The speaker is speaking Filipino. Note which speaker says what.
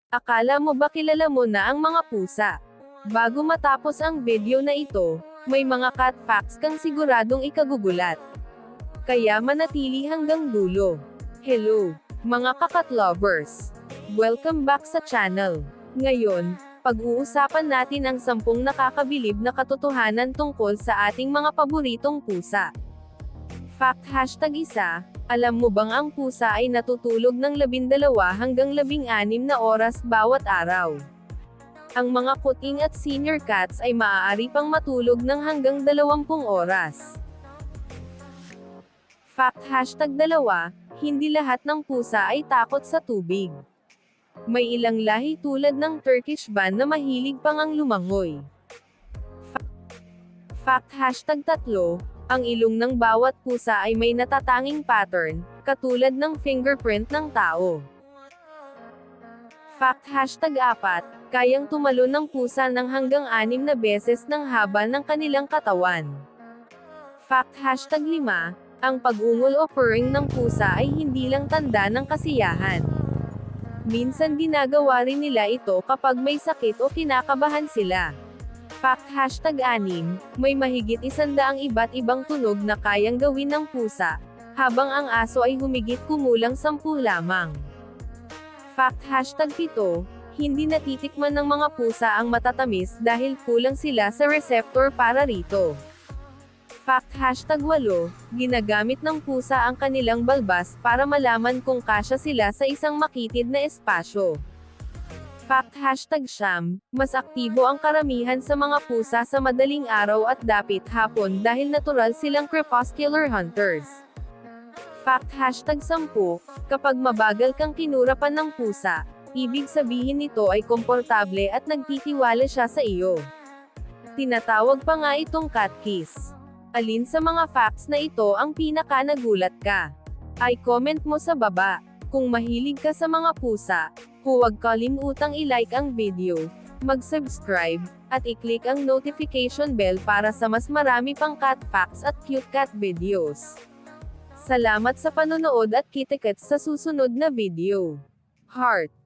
Speaker 1: Akala mo ba kilala mo na ang mga pusa? Bago matapos ang video na ito, may mga cat facts kang siguradong ikagugulat. Kaya manatili hanggang dulo. Hello, mga kakat lovers! Welcome back sa channel. Ngayon, pag-uusapan natin ang 10 nakakabilib na katotohanan tungkol sa ating mga paboritong pusa. Fact #1, alam mo bang ang pusa ay natutulog ng 12 hanggang 16 na oras bawat araw? Ang mga kuting at senior cats ay maaari pang matulog ng hanggang 20 oras. Fact #2, hindi lahat ng pusa ay takot sa tubig. May ilang lahi tulad ng Turkish Ban na mahilig pang ang lumangoy. Fact #3, ang ilong ng bawat pusa ay may natatanging pattern, katulad ng fingerprint ng tao. Fact #4, kayang tumalon ng pusa ng hanggang 6 na beses ng haba ng kanilang katawan. Fact #5, ang pag-ungol o purring ng pusa ay hindi lang tanda ng kasiyahan. Minsan ginagawa rin nila ito kapag may sakit o kinakabahan sila. Fact #6, may mahigit 100 iba't ibang tunog na kayang gawin ng pusa, habang ang aso ay humigit kumulang 10 lamang. Fact #7, hindi natitikman ng mga pusa ang matatamis dahil kulang sila sa receptor para rito. Fact #8, ginagamit ng pusa ang kanilang balbas para malaman kung kasya sila sa isang makitid na espasyo. Fact #9, mas aktibo ang karamihan sa mga pusa sa madaling araw at dapit hapon dahil natural silang crepuscular hunters. Fact #10, kapag mabagal kang kinurapan ng pusa, ibig sabihin nito ay komportable at nagtitiwala siya sa iyo. Tinatawag pa nga itong cat kiss. Alin sa mga facts na ito ang pinaka-nagulat ka? Ay comment mo sa baba. Kung mahilig ka sa mga pusa, huwag kalimutang i-like ang video, mag-subscribe, at i-click ang notification bell para sa mas marami pang cat facts at cute cat videos. Salamat sa panonood at kita-kits sa susunod na video. Heart.